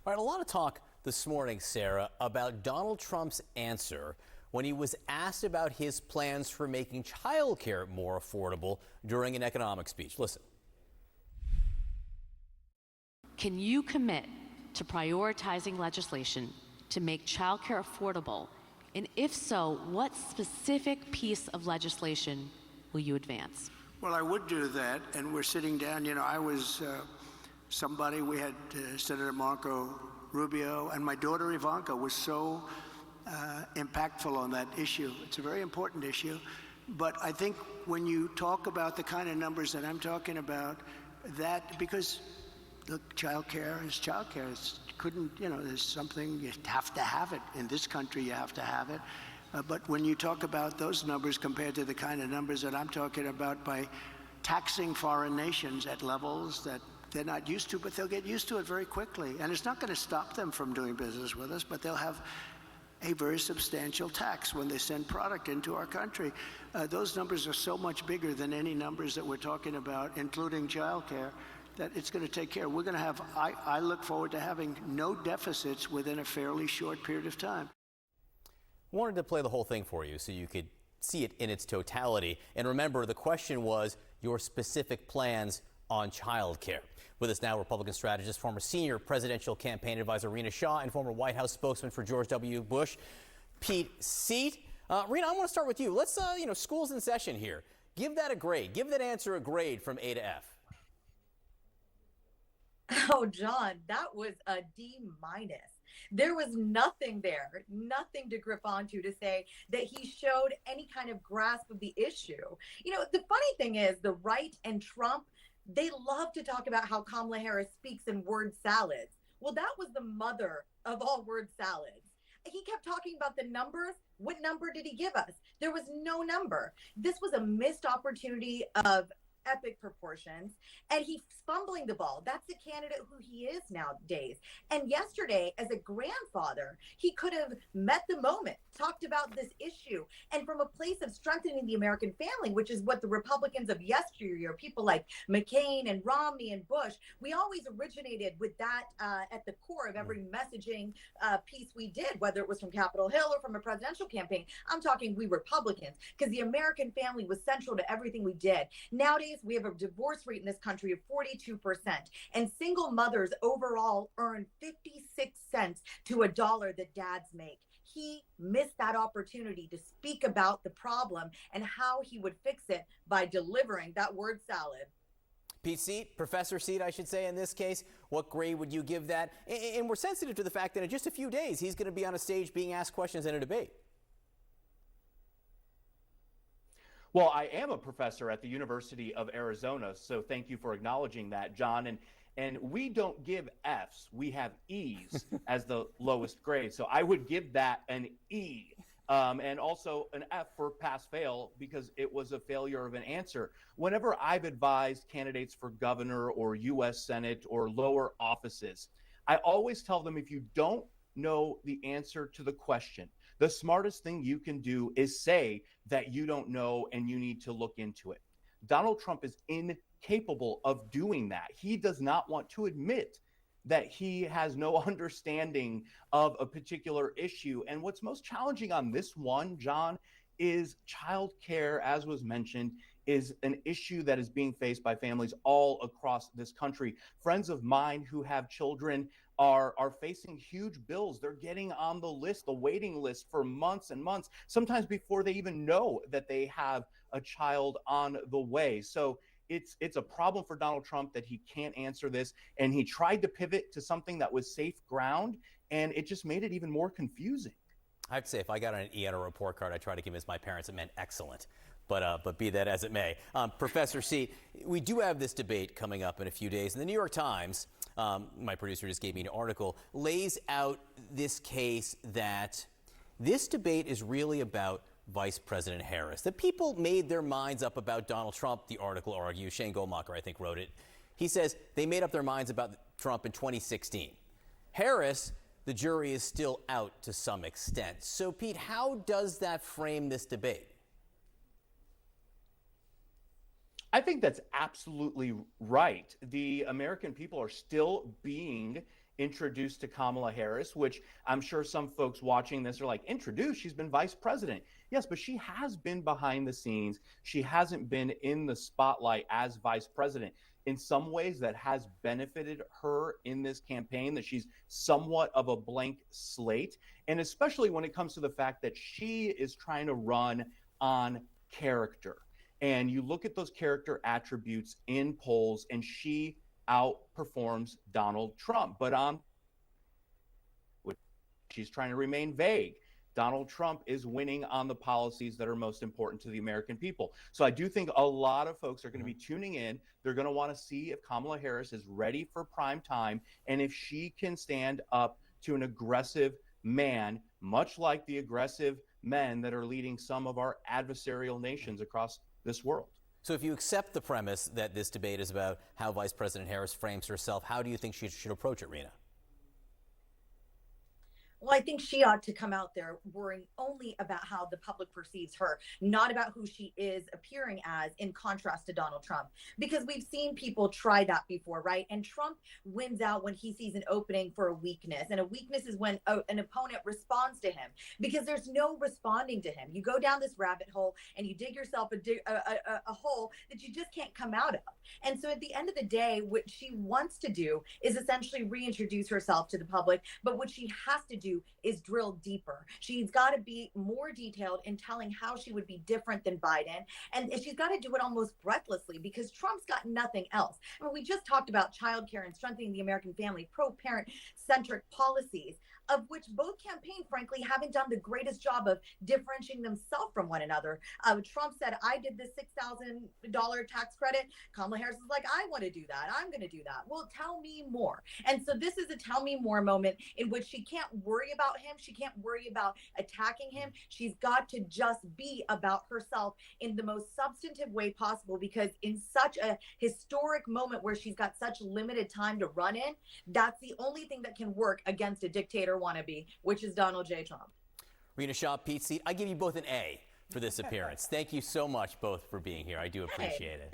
All right, a lot of talk this morning, Sarah, about Donald Trump's answer when he was asked about his plans for making childcare more affordable during an economic speech. Listen. Can you commit to prioritizing legislation to make childcare affordable? And if so, what specific piece of legislation will you advance? Well, I would do that, and we're sitting down. I was somebody, we had Senator Marco Rubio, and my daughter Ivanka was so impactful on that issue. It's a very important issue. But I think when you talk about the kind of numbers that I'm talking about, that, because look, childcare is childcare. There's something, you have to have it. In this country, you have to have it. But when you talk about those numbers compared to the kind of numbers that I'm talking about by taxing foreign nations at levels that they're not used to, but they'll get used to it very quickly. And it's not going to stop them from doing business with us, but they'll have a very substantial tax when they send product into our country. Those numbers are so much bigger than any numbers that we're talking about, including childcare, that it's going to take care. We're going to have, I look forward to having no deficits within a fairly short period of time. Wanted to play the whole thing for you so you could see it in its totality. And remember, the question was your specific plans on child care. With us now, Republican strategist, former senior presidential campaign advisor Rina Shah, and former White House spokesman for George W. Bush, Pete Seat. Rina, I want to start with you. Let's, school's in session here. Give that a grade. Give that answer a grade from A to F. Oh, John, that was a D-. There was nothing there, nothing to grip onto to say that he showed any kind of grasp of the issue. The funny thing is the right and Trump, they love to talk about how Kamala Harris speaks in word salads. Well, that was the mother of all word salads. He kept talking about the numbers. What number did he give us? There was no number. This was a missed opportunity of epic proportions, and he's fumbling the ball. That's the candidate who he is nowadays. And yesterday, as a grandfather, he could have met the moment, talked about this issue, and from a place of strengthening the American family, which is what the Republicans of yesteryear, people like McCain and Romney and Bush, we always originated with that at the core of every messaging piece we did, whether it was from Capitol Hill or from a presidential campaign. I'm talking we Republicans, because the American family was central to everything we did. Nowadays, we have a divorce rate in this country of 42%, and single mothers overall earn 56 cents to a dollar that dads make. He missed that opportunity to speak about the problem and how he would fix it by delivering that word salad. Pete Seat, Professor Seat, I should say in this case, what grade would you give that? And we're sensitive to the fact that in just a few days, he's going to be on a stage being asked questions in a debate. Well, I am a professor at the University of Arizona, so thank you for acknowledging that, John. And we don't give Fs, we have Es as the lowest grade. So I would give that an E, and also an F for pass-fail because it was a failure of an answer. Whenever I've advised candidates for governor or U.S. Senate or lower offices, I always tell them if you don't know the answer to the question, the smartest thing you can do is say that you don't know and you need to look into it. Donald Trump is incapable of doing that. He does not want to admit that he has no understanding of a particular issue. And what's most challenging on this one, John, is childcare, as was mentioned, is an issue that is being faced by families all across this country. Friends of mine who have children are facing huge bills. They're getting on the list, the waiting list for months and months, sometimes before they even know that they have a child on the way. So it's a problem for Donald Trump that he can't answer this. And he tried to pivot to something that was safe ground, and it just made it even more confusing. I have to say, if I got an E on a report card, I try to convince my parents it meant excellent. But be that as it may. Professor C, we do have this debate coming up in a few days. And the New York Times, my producer just gave me an article, lays out this case that this debate is really about Vice President Harris. The people made their minds up about Donald Trump, the article argues. Shane Goldmacher, I think, wrote it. He says they made up their minds about Trump in 2016. Harris, the jury is still out to some extent. So, Pete, how does that frame this debate? I think that's absolutely right. The American people are still being introduced to Kamala Harris, which I'm sure some folks watching this are like, introduced? She's been vice president. Yes, but she has been behind the scenes. She hasn't been in the spotlight as vice president. In some ways, that has benefited her in this campaign, that she's somewhat of a blank slate. And especially when it comes to the fact that she is trying to run on character. And you look at those character attributes in polls, and she outperforms Donald Trump. But she's trying to remain vague. Donald Trump is winning on the policies that are most important to the American people. So I do think a lot of folks are going to be tuning in. They're going to want to see if Kamala Harris is ready for prime time and if she can stand up to an aggressive man, much like the aggressive men that are leading some of our adversarial nations across this world. So if you accept the premise that this debate is about how Vice President Harris frames herself, how do you think she should approach it, Rina? Well, I think she ought to come out there worrying only about how the public perceives her, not about who she is appearing as, in contrast to Donald Trump. Because we've seen people try that before, right? And Trump wins out when he sees an opening for a weakness. And a weakness is when an opponent responds to him, because there's no responding to him. You go down this rabbit hole and you dig yourself a hole that you just can't come out of. And so at the end of the day, what she wants to do is essentially reintroduce herself to the public. But what she has to do is drill deeper. She's got to be more detailed in telling how she would be different than Biden. And she's got to do it almost breathlessly, because Trump's got nothing else. I mean, we just talked about childcare and strengthening the American family, pro-parent centric policies, of which both campaigns, frankly, haven't done the greatest job of differentiating themselves from one another. Trump said, I did this $6,000 tax credit. Kamala Harris is like, I want to do that. I'm going to do that. Well, tell me more. And so this is a tell me more moment in which she can't worry about him. She can't worry about attacking him. She's got to just be about herself in the most substantive way possible, because in such a historic moment where she's got such limited time to run in, that's the only thing that can work against a dictator wannabe, which is Donald J. Trump. Rina Shah, Pete Seat, I give you both an A for this appearance. Thank you so much both for being here. I do appreciate it.